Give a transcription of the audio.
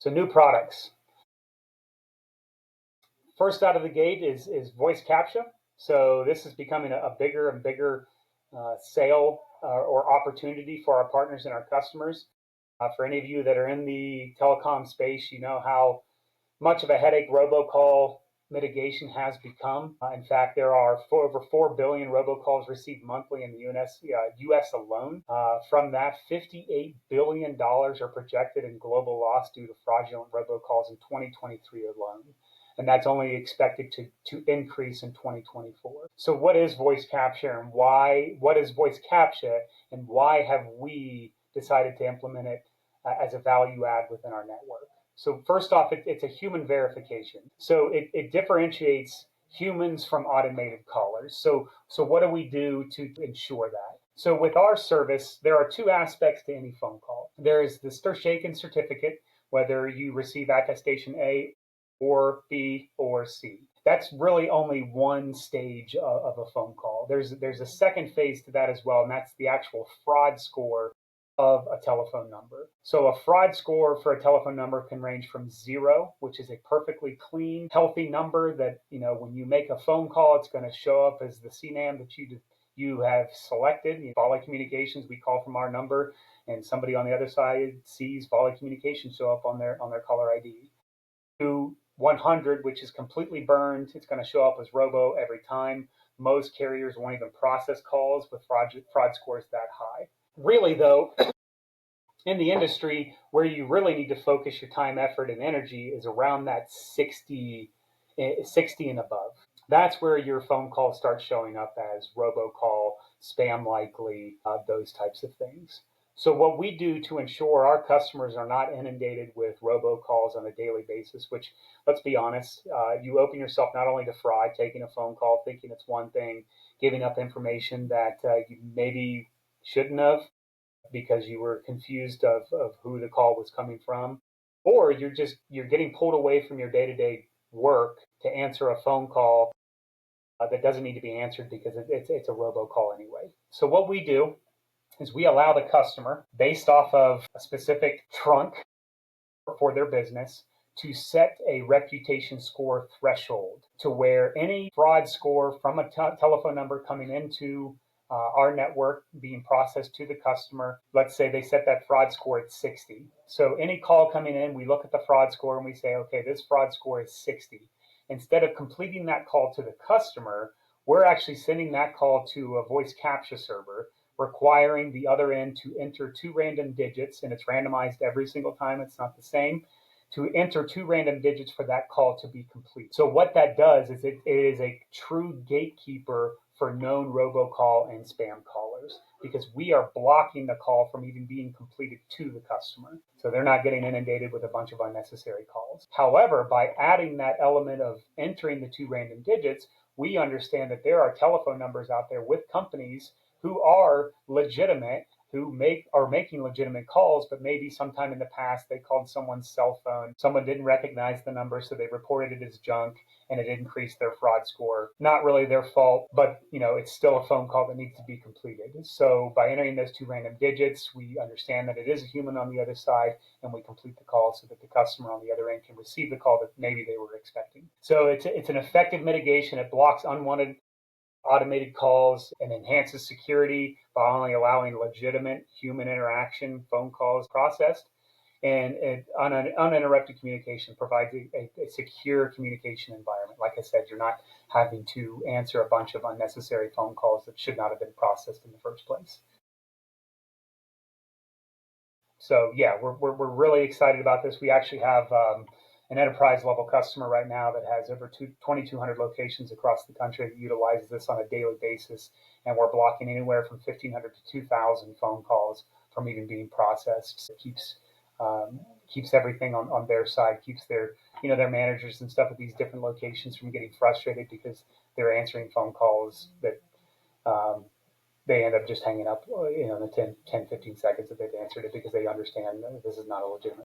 So new products. First out of the gate is Voice Captcha. So this is becoming a bigger and bigger sale or opportunity for our partners and our customers. For any of you that are in the telecom space, you know how much of a headache robocall mitigation has become. In fact, there are over 4 billion robocalls received monthly in the US alone. From that, $58 billion are projected in global loss due to fraudulent robocalls in 2023 alone. And that's only expected to increase in 2024. So what is Voice Captcha and why? What is Voice Captcha and why have we decided to implement it as a value add within our network? So first off, it's a human verification. So it differentiates humans from automated callers. So what do we do to ensure that? So with our service, there are two aspects to any phone call. There is the STIR/SHAKEN certificate, whether you receive attestation A or B or C. That's really only one stage of a phone call. There's a second phase to that as well, and that's the actual fraud score of a telephone number. So a fraud score for a telephone number can range from 0, which is a perfectly clean, healthy number that, when you make a phone call, it's going to show up as the CNAM that you have selected. Volli Communications, we call from our number, and somebody on the other side sees Volli Communications show up on their caller ID. To 100, which is completely burned, it's going to show up as robo every time. Most carriers won't even process calls with fraud scores that high. Really, though, in the industry, where you really need to focus your time, effort, and energy is around that 60 and above. That's where your phone calls start showing up as robocall, spam likely, those types of things. So what we do to ensure our customers are not inundated with robocalls on a daily basis, which, let's be honest, you open yourself not only to fraud, taking a phone call, thinking it's one thing, giving up information that you maybe shouldn't have because you were confused of who the call was coming from, or you're getting pulled away from your day-to-day work to answer a phone call that doesn't need to be answered because it's a robocall anyway. So what we do is we allow the customer, based off of a specific trunk for their business, to set a reputation score threshold to where any fraud score from a telephone number coming into our network being processed to the customer, let's say they set that fraud score at 60. So any call coming in, we look at the fraud score and we say, okay, this fraud score is 60. Instead of completing that call to the customer, we're actually sending that call to a Voice Captcha server, requiring the other end to enter 2 random digits, and it's randomized every single time, it's not the same, to enter 2 random digits for that call to be complete. So what that does is it is a true gatekeeper for known robocall and spam callers, because we are blocking the call from even being completed to the customer. So they're not getting inundated with a bunch of unnecessary calls. However, by adding that element of entering the 2 random digits, we understand that there are telephone numbers out there with companies who are legitimate, who are making legitimate calls, but maybe sometime in the past they called someone's cell phone. Someone didn't recognize the number, so they reported it as junk, and it increased their fraud score. Not really their fault, but it's still a phone call that needs to be completed. So by entering those 2 random digits, we understand that it is a human on the other side, and we complete the call so that the customer on the other end can receive the call that maybe they were expecting. So it's an effective mitigation. It blocks unwanted automated calls and enhances security by only allowing legitimate human interaction phone calls processed. And uninterrupted communication provides a secure communication environment. Like I said, you're not having to answer a bunch of unnecessary phone calls that should not have been processed in the first place. So yeah, we're really excited about this. We actually have an enterprise level customer right now that has over 2,200 locations across the country that utilizes this on a daily basis, and we're blocking anywhere from 1,500 to 2,000 phone calls from even being processed. It keeps everything on their side, keeps their managers and stuff at these different locations from getting frustrated because they're answering phone calls that they end up just hanging up in the 10, 15 seconds that they've answered it because they understand this is not a legitimate